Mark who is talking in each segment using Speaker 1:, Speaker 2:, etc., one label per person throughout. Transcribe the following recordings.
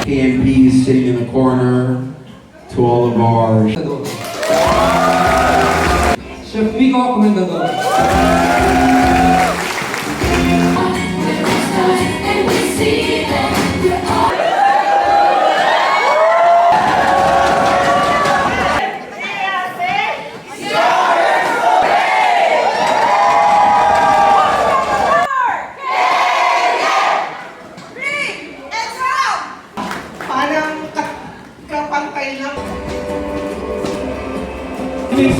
Speaker 1: KMPs sitting in the corner, to all of our...
Speaker 2: Chef Miko, komendador.
Speaker 3: Parang kapantay lang.
Speaker 2: Please.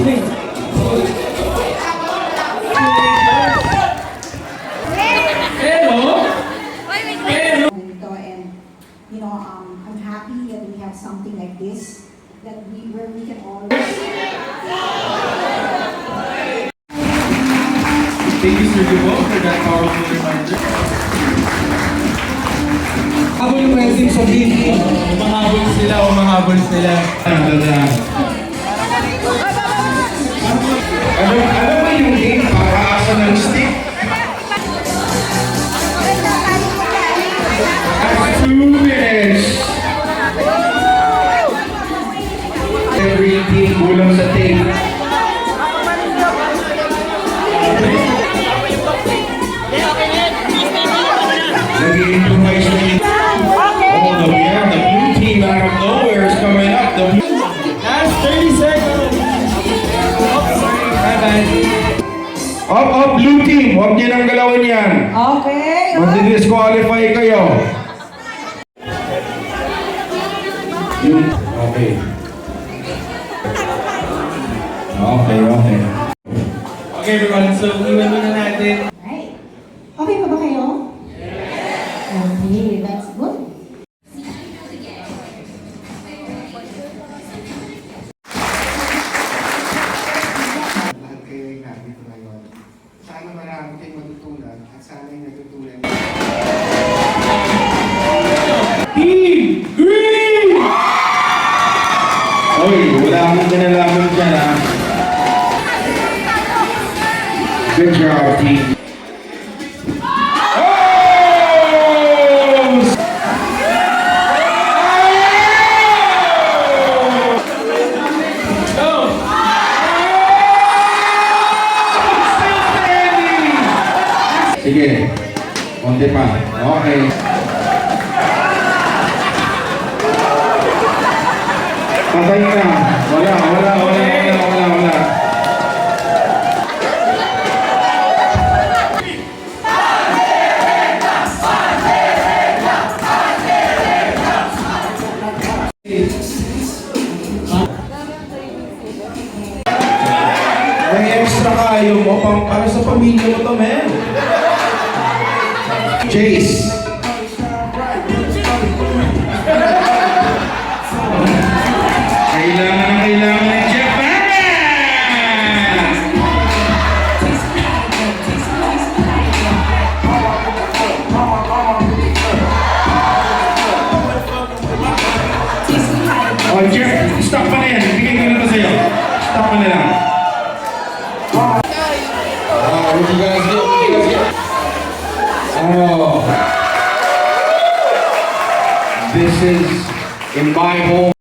Speaker 4: I'm happy that we have something like this, where we can all.
Speaker 2: Thank you, Sir Dubo, for that powerful reminder. Habol yung blessing sa baby. Umahabol sila.
Speaker 1: Ano ba yung game? Pakaasa ng stick? 2 minutes! Every team kulang sa tape. Nag-i-improvise na yun. Oh, the blue team out of nowhere is coming up.
Speaker 2: Last 30 seconds.
Speaker 1: Up, blue team! Huwag niyo nang galawin yan.
Speaker 4: Okay.
Speaker 1: Madi-disqualify kayo. Okay.
Speaker 2: Okay, everyone. So, iwan muna natin.
Speaker 4: Right. Okay pa ba kayo? Okay, that's good.
Speaker 5: Lahat kayo ay nandito ngayon. Sana marami kayong matutunan at sana ay natutunan.
Speaker 2: Team Green!
Speaker 1: Oy, wala akong kinalaman dyan, ha? Good job, team. Sige, konti pa. Okay. Patay na. Wala. May extra kayo mo para sa pamilya mo to, man. Jace. Kailangan ng Japan! Oh, Jeff, stop pa na yan. Bigay ko na to sa'yo. Stop pa na lang. What you guys get? Oh. This is in my home.